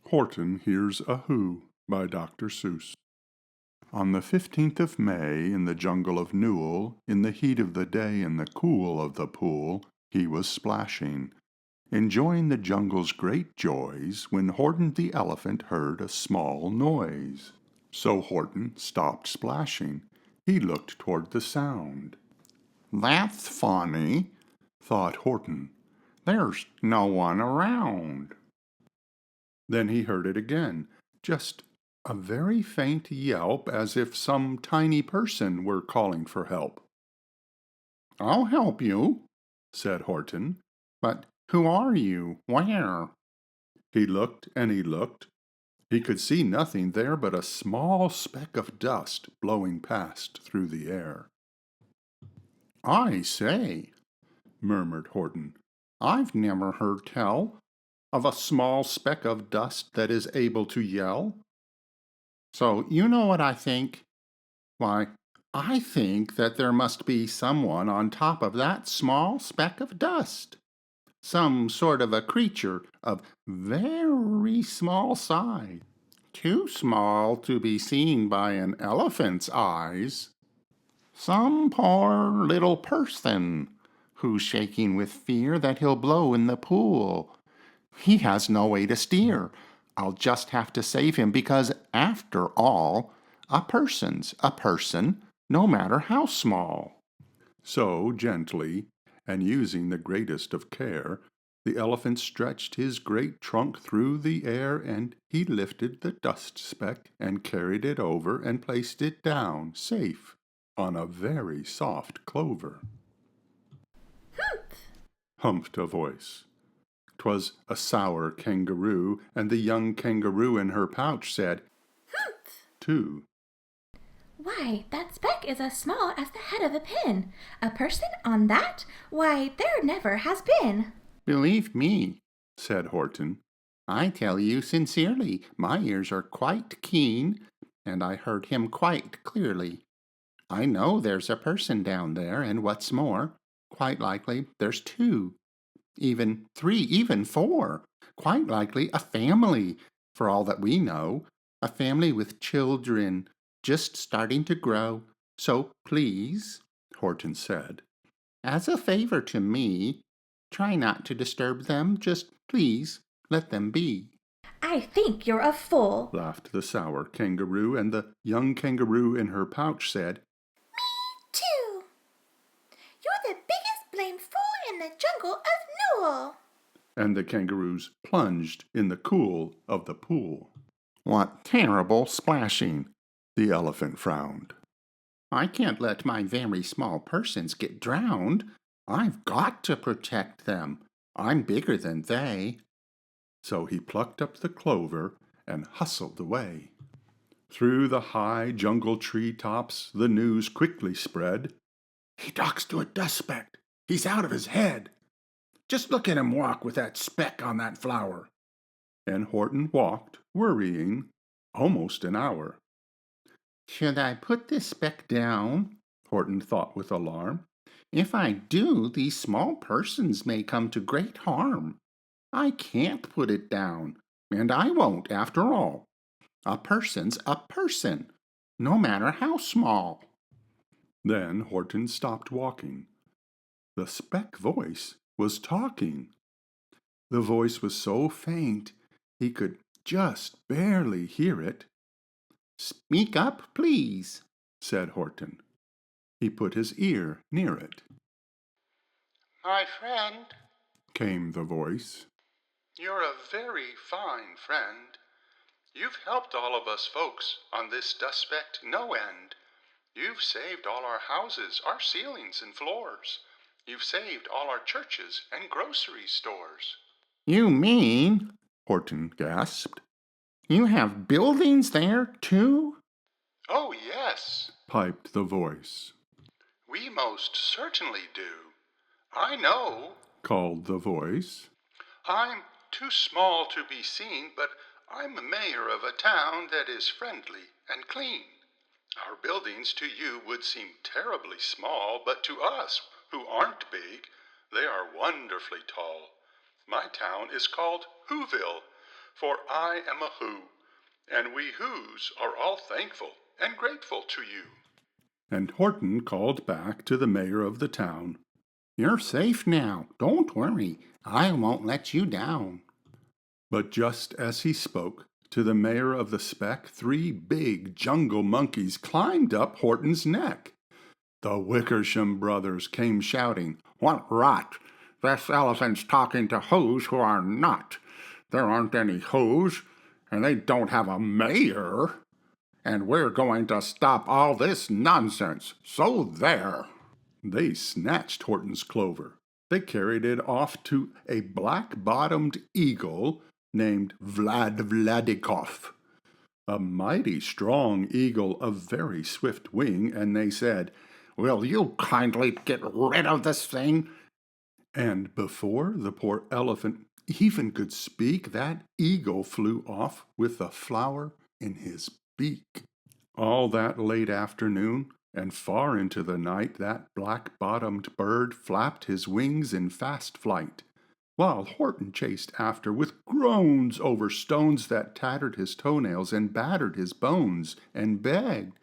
Horton Hears a Who by Dr. Seuss. On the 15th of May, in the jungle of Newell, in the heat of the day and the cool of the pool, he was splashing, enjoying the jungle's great joys, when Horton the elephant heard a small noise. So Horton stopped splashing. He looked toward the sound. "That's funny," thought Horton. "There's no one around." Then he heard it again, just a very faint yelp, as if some tiny person were calling for help. "I'll help you," said Horton. "But who are you? Where?" He looked and he looked. He could see nothing there but a small speck of dust blowing past through the air. "I say," murmured Horton, "I've never heard tell of a small speck of dust that is able to yell. So you know what I think? Why, I think that there must be someone on top of that small speck of dust. Some sort of a creature of very small size. Too small to be seen by an elephant's eyes. Some poor little person who's shaking with fear that he'll blow in the pool. He has no way to steer. I'll just have to save him because, after all, a person's a person, no matter how small." So, gently, and using the greatest of care, the elephant stretched his great trunk through the air, and he lifted the dust speck and carried it over and placed it down, safe, on a very soft clover. Humph! Humphed a voice. 'Twas a sour kangaroo, and the young kangaroo in her pouch said, Humph! too. Why, that speck is as small as the head of a pin. A person on that? Why, there never has been. "Believe me," said Horton, "I tell you sincerely, my ears are quite keen, and I heard him quite clearly. I know there's a person down there, and what's more, quite likely there's two, even three, even four. Quite likely a family, for all that we know, a family with children just starting to grow. So please," Horton said, "as a favor to me, try not to disturb them. Just please let them be." I think you're a fool. Laughed the sour kangaroo, and the young kangaroo in her pouch said, Too. You're the biggest blame fool in the jungle of Newell. and the kangaroos plunged in the cool of the pool. "What terrible splashing!" the elephant frowned. "I can't let my very small persons get drowned. I've got to protect them. I'm bigger than they." So he plucked up the clover and hustled away. Through the high jungle tree tops the news quickly spread. "He talks to a dust speck. He's out of his head. Just look at him walk with that speck on that flower." And Horton walked, worrying, almost an hour. "Should I put this speck down?" Horton thought with alarm. "If I do, these small persons may come to great harm. I can't put it down, and I won't after all. A person's a person, no matter how small." Then Horton stopped walking. The speck voice was talking. The voice was so faint he could just barely hear it. "Speak up, please," said Horton. He put his ear near it. "My friend," came the voice, "you're a very fine friend. You've helped all of us folks on this dust speck no end. You've saved all our houses, our ceilings and floors. You've saved all our churches and grocery stores." "You mean," Horton gasped, "you have buildings there, too?" "Oh, yes," piped the voice. "We most certainly do." "I know," called the voice. "I'm too small to be seen, but I'm mayor of a town that is friendly and clean. Our buildings to you would seem terribly small, but to us, who aren't big, they are wonderfully tall. My town is called Whoville. for I am a Who, and we Whos are all thankful and grateful to you." And Horton called back to the mayor of the town, "You're safe now. Don't worry. I won't let you down." But just as he spoke, to the mayor of the speck, 3 big jungle monkeys climbed up Horton's neck. The Wickersham brothers came shouting, "What rot! This elephant's talking to Whos who are not. There aren't any Whos, and they don't have a mayor. And we're going to stop all this nonsense, so there." They snatched Horton's clover. They carried it off to a black-bottomed eagle named Vladikov, a mighty strong eagle of very swift wing, and they said, "Will you kindly get rid of this thing?" And before the poor elephant even could speak, that eagle flew off with a flower in his beak. All that late afternoon and far into the night, that black-bottomed bird flapped his wings in fast flight, while Horton chased after with groans over stones that tattered his toenails and battered his bones, and begged,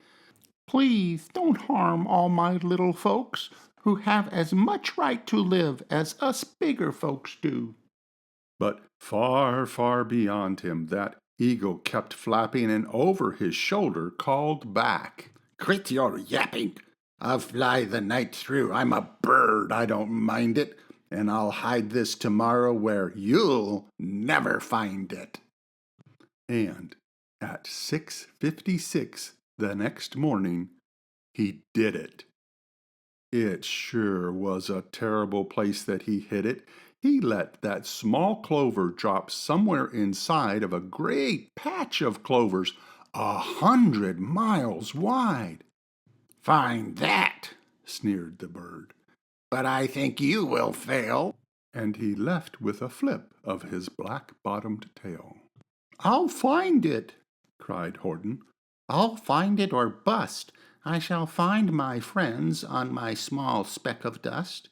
"Please don't harm all my little folks, who have as much right to live as us bigger folks do." But far, far beyond him, that eagle kept flapping, and over his shoulder called back, "Quit your yapping. I'll fly the night through. I'm a bird, I don't mind it, and I'll hide this tomorrow where you'll never find it." And at 6:56 the next morning, he did it. It sure was a terrible place that he hid it. He let that small clover drop somewhere inside of a great patch of clovers 100 miles wide. "Find that," sneered the bird, "but I think you will fail." And he left with a flip of his black-bottomed tail. "I'll find it," cried Horton. "I'll find it or bust. I shall find my friends on my small speck of dust."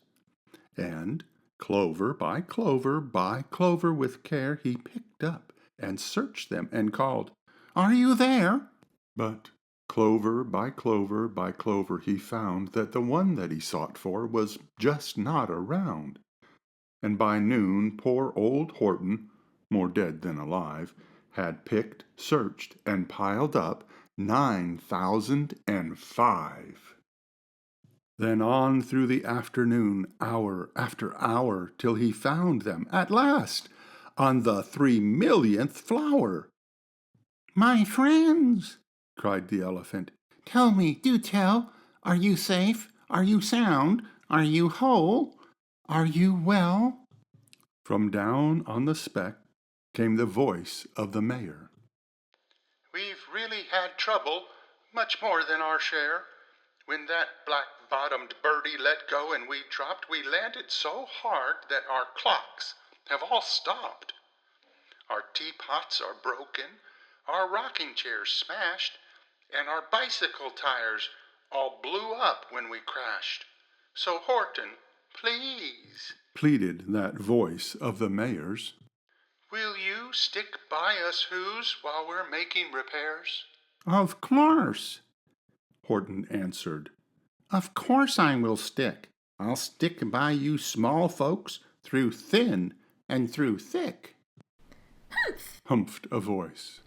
And clover by clover by clover, with care he picked up and searched them and called, "Are you there?" But clover by clover by clover he found that the one that he sought for was just not around. And by noon poor old Horton, more dead than alive, had picked, searched, and piled up 9,005. Then on through the afternoon, hour after hour, till he found them, at last, on the 3,000,000th flower. "My friends," cried the elephant, "tell me, do tell, are you safe? Are you sound? Are you whole? Are you well?" From down on the speck came the voice of the mayor. "We've really had trouble, much more than our share. When that black-bottomed birdie let go and we dropped, we landed so hard that our clocks have all stopped. Our teapots are broken, our rocking chairs smashed, and our bicycle tires all blew up when we crashed. So Horton, please," pleaded that voice of the mayor's, "will you stick by us Whos while we're making repairs?" "Of course," Horton answered. "Of course I will stick. I'll stick by you small folks through thin and through thick." "Humph!" humphed a voice.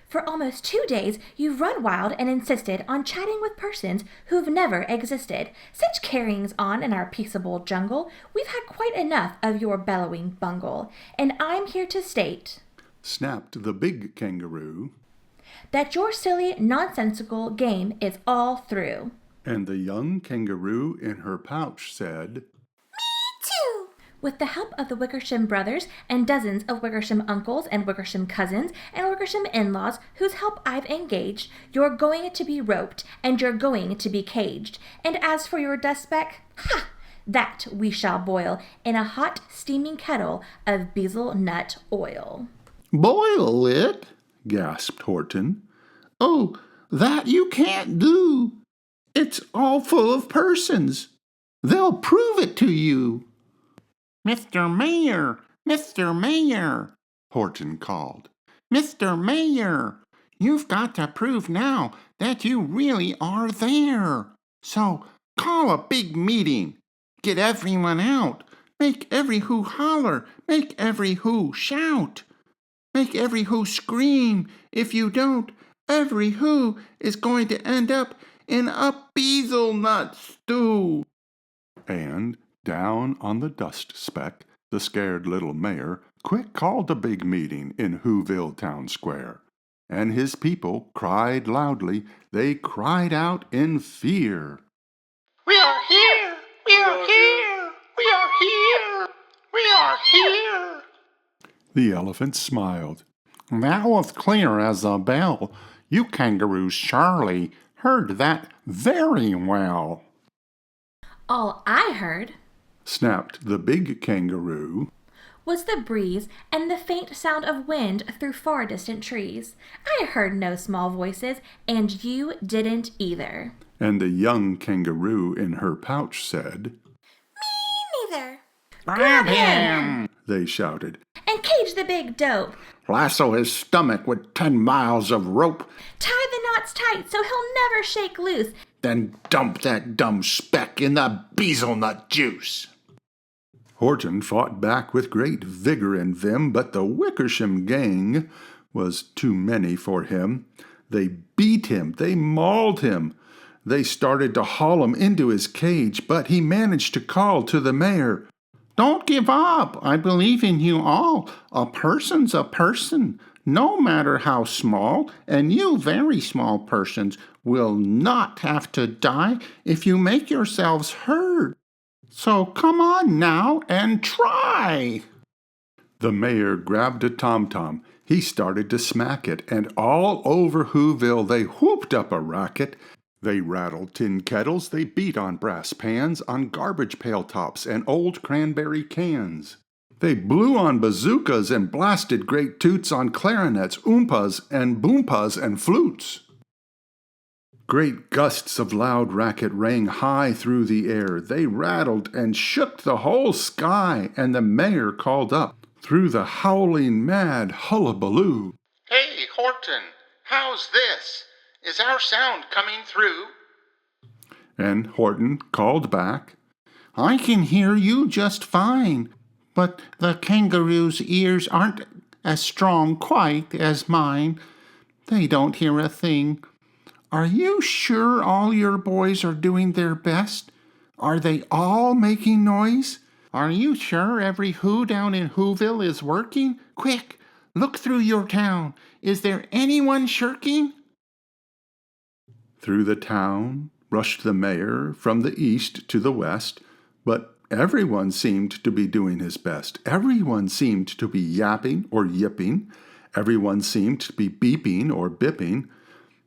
"For almost 2 days you've run wild and insisted on chatting with persons who've never existed. Such carryings on in our peaceable jungle. We've had quite enough of your bellowing bungle. And I'm here to state," snapped the big kangaroo, "that your silly, nonsensical game is all through." And the young kangaroo in her pouch said, "Too!" With the help of the Wickersham brothers and dozens of Wickersham uncles and Wickersham cousins and Wickersham in-laws whose help I've engaged, you're going to be roped and you're going to be caged. And as for your dust speck, that we shall boil in a hot steaming kettle of bezel nut oil." "Boil it?" gasped Horton. "Oh, that you can't do. It's all full of persons. They'll prove it to you." "Mr. Mayor, Mr. Mayor," Horton called. Mr. Mayor, you've got to prove now that you really are there. So call a big meeting. Get everyone out. Make every who holler. Make every who shout. Make every who scream. If you don't, every who is going to end up in a bezelnut stew. And down on the dust speck, the scared little mayor quick called a big meeting in Whoville town square. And his people cried loudly. They cried out in fear. We are here! We are here! We are here! We are here! The elephant smiled. That was clear as a bell. You kangaroos surely heard that very well. All I heard Snapped the big kangaroo. was the breeze and the faint sound of wind through far distant trees. I heard no small voices, and you didn't either. And the young kangaroo in her pouch said, Me neither. Grab him! They shouted. And cage the big dope. Lasso his stomach with 10 miles of rope, Tie the knots tight so he'll never shake loose. then dump that dumb speck in the bezelnut juice. Horton fought back with great vigor and vim, but the Wickersham gang was too many for him. They beat him, they mauled him. They started to haul him into his cage, but he managed to call to the mayor, Don't give up. I believe in you all. A person's a person, no matter how small, and you very small persons will not have to die if you make yourselves heard. So come on now and try. The mayor grabbed a tom-tom. He started to smack it, and all over Whoville they whooped up a racket. They rattled tin kettles, they beat on brass pans, on garbage pail tops and old cranberry cans. They blew on bazookas and blasted great toots on clarinets, oompas and boompas and flutes. Great gusts of loud racket rang high through the air. They rattled and shook the whole sky, and the mayor called up through the howling mad hullabaloo. Hey, Horton, how's this? Is our sound coming through? And Horton called back, I can hear you just fine, but the kangaroo's ears aren't as strong quite as mine. They don't hear a thing. Are you sure all your boys are doing their best? Are they all making noise? Are you sure every who down in Whoville is working? Quick, look through your town. Is there anyone shirking? Through the town rushed the mayor from the east to the west, but everyone seemed to be doing his best. Everyone seemed to be yapping or yipping. Everyone seemed to be beeping or bipping.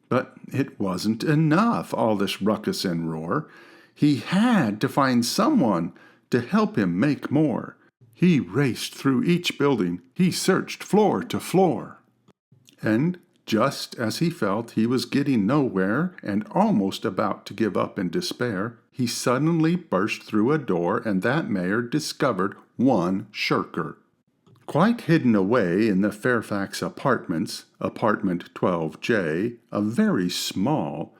But it wasn't enough, all this ruckus and roar. He had to find someone to help him make more. He raced through each building. He searched floor to floor. And just as he felt he was getting nowhere and almost about to give up in despair, he suddenly burst through a door, and that mayor discovered one shirker. Quite hidden away in the Fairfax apartments, apartment 12J, a very small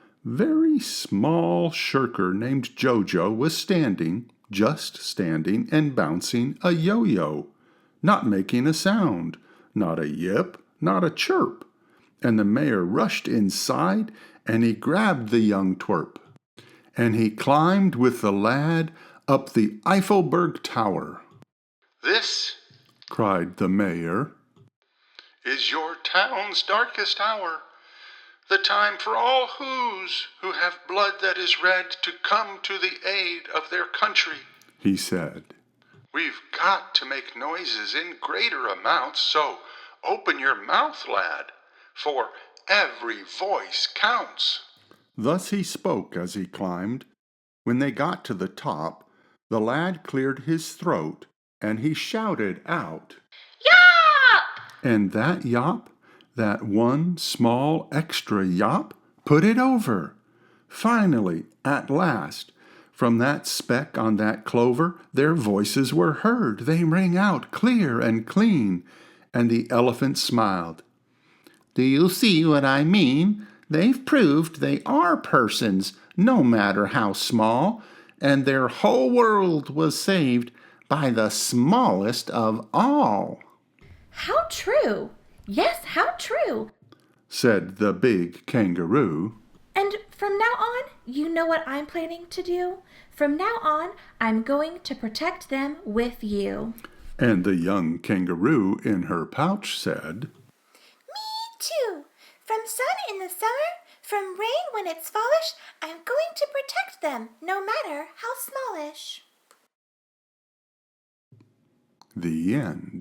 shirker named Jojo was standing, just standing and bouncing a yo-yo, not making a sound, not a yip, not a chirp. And the mayor rushed inside, and he grabbed the young twerp, and he climbed with the lad up the Eiffelberg Tower. This Cried the mayor, is your town's darkest hour, the time for all whos who have blood that is red to come to the aid of their country. he said. We've got to make noises in greater amounts, so open your mouth, lad, for every voice counts. Thus he spoke as he climbed. When they got to the top, the lad cleared his throat, and he shouted out, Yop! And that yop, that one small extra yop, put it over. Finally, at last, from that speck on that clover, their voices were heard. They rang out clear and clean, and the elephant smiled. Do you see what I mean? They've proved they are persons, no matter how small, and their whole world was saved by the smallest of all. How true! Yes, how true! Said the big kangaroo. And from now on, you know what I'm planning to do? From now on, I'm going to protect them with you. And the young kangaroo in her pouch said, Me too. From sun in the summer, from rain when it's fallish, I'm going to protect them, no matter how smallish. The end.